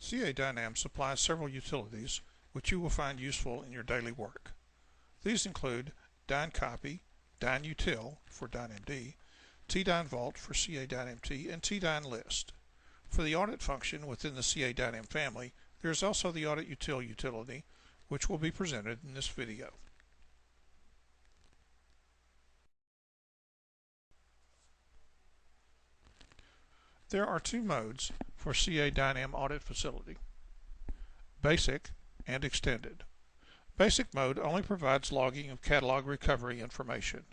CA DYNAM supplies several utilities which you will find useful in your daily work. These include DynCopy, DynUtil for DynamD, TDynVault for CA DynamT, and TDynList. For the audit function within the CA DYNAM family, there is also the AuditUtil utility, which will be presented in this video. There are two modes for CA DYNAM Audit Facility: Basic and Extended. Basic mode only provides logging of catalog recovery information.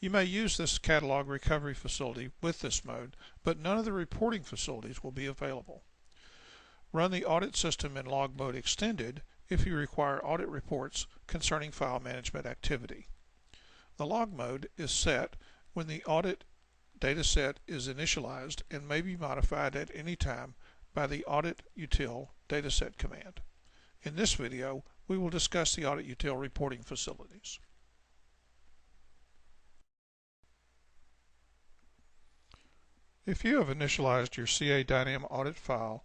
You may use this catalog recovery facility with this mode, but none of the reporting facilities will be available. Run the audit system in log mode Extended if you require audit reports concerning file management activity. The log mode is set when the audit dataset is initialized and may be modified at any time by the AuditUtil dataset command. In this video, we will discuss the AuditUtil reporting facilities. If you have initialized your CA DYNAM audit file,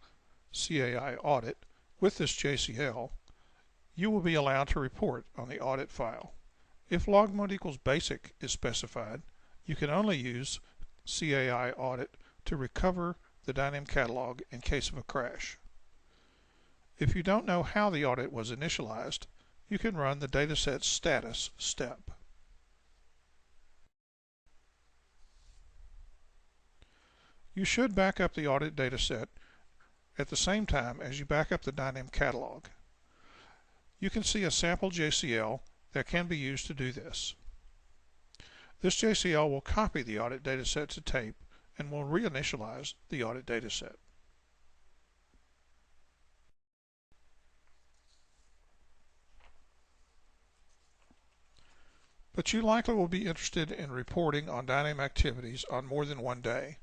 CAI Audit, with this JCL, you will be allowed to report on the audit file. If log mode equals basic is specified, you can only use CAI Audit to recover the DYNAM catalog in case of a crash. If you don't know how the audit was initialized, you can run the dataset status step. You should back up the audit dataset at the same time as you back up the DYNAM catalog. You can see a sample JCL that can be used to do this. This JCL will copy the audit dataset to tape and will reinitialize the audit dataset. But you likely will be interested in reporting on DYNAM activities on more than one day.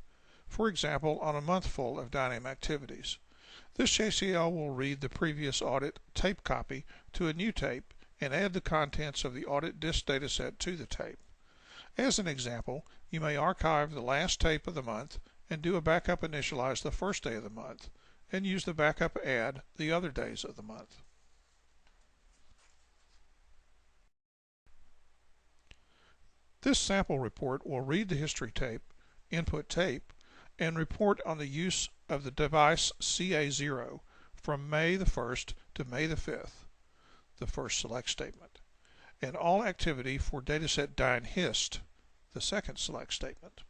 For example, on a month full of DYNAM activities. This JCL will read the previous audit tape copy to a new tape and add the contents of the audit disk dataset to the tape. As an example, you may archive the last tape of the month and do a backup initialize the first day of the month, and use the backup add the other days of the month. This sample report will read the history tape, input tape, and report on the use of the device CA0 from May the 1st to May the 5th, the first select statement, and all activity for dataset DynHist, the second select statement.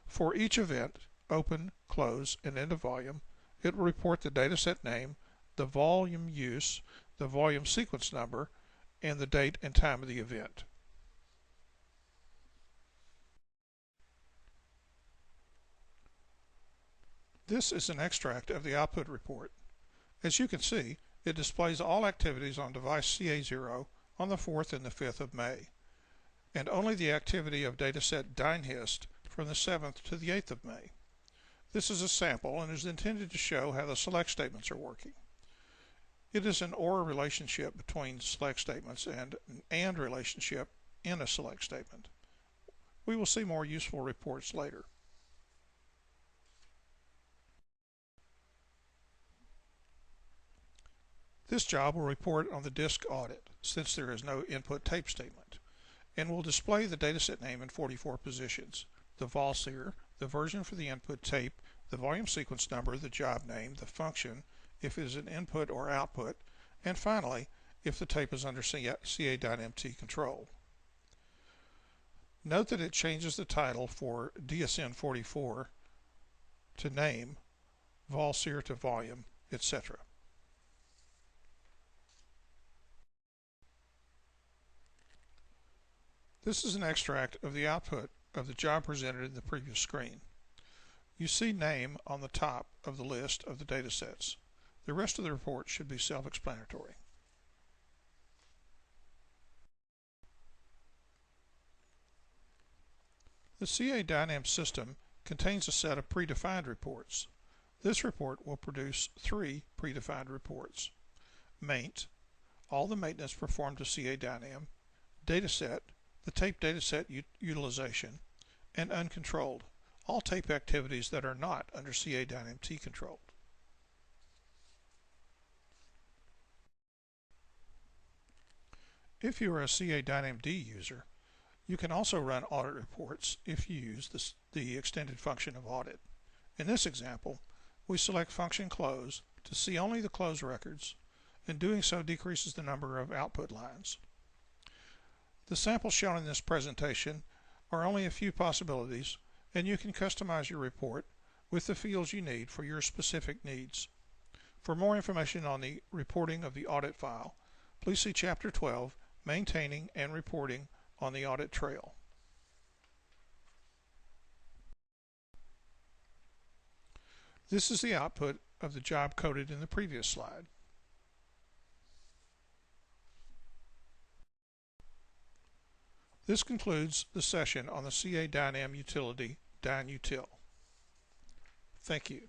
For each event, open, close, and end of volume, it will report the dataset name, the volume use, the volume sequence number, and the date and time of the event. This is an extract of the output report. As you can see, it displays all activities on device CA0 on the 4th and the 5th of May, and only the activity of dataset DynHist from the 7th to the 8th of May. This is a sample and is intended to show how the select statements are working. It is an OR relationship between select statements and an AND relationship in a select statement. We will see more useful reports later. This job will report on the disk audit, since there is no input tape statement, and will display the dataset name in 44 positions, the vol SEER, the version for the input tape, the volume sequence number, the job name, the function, if it is an input or output, and finally, if the tape is under CA DynamT control. Note that it changes the title for DSN 44 to name, vol SEER to volume, etc. This is an extract of the output of the job presented in the previous screen. You see name on the top of the list of the datasets. The rest of the report should be self-explanatory. The CA DYNAM system contains a set of predefined reports. This report will produce 3 predefined reports: maint, all the maintenance performed to CA DYNAM; dataset, the tape dataset utilization; and uncontrolled, all tape activities that are not under CA DYNAMT control. If you are a CA DYNAM D user, you can also run audit reports if you use the extended function of audit. In this example, we select function close to see only the close records, and doing so decreases the number of output lines. The samples shown in this presentation are only a few possibilities, and you can customize your report with the fields you need for your specific needs. For more information on the reporting of the audit file, please see Chapter 12, Maintaining and Reporting on the Audit Trail. This is the output of the job coded in the previous slide. This concludes the session on the CA DYNAM utility, DynUtil. Thank you.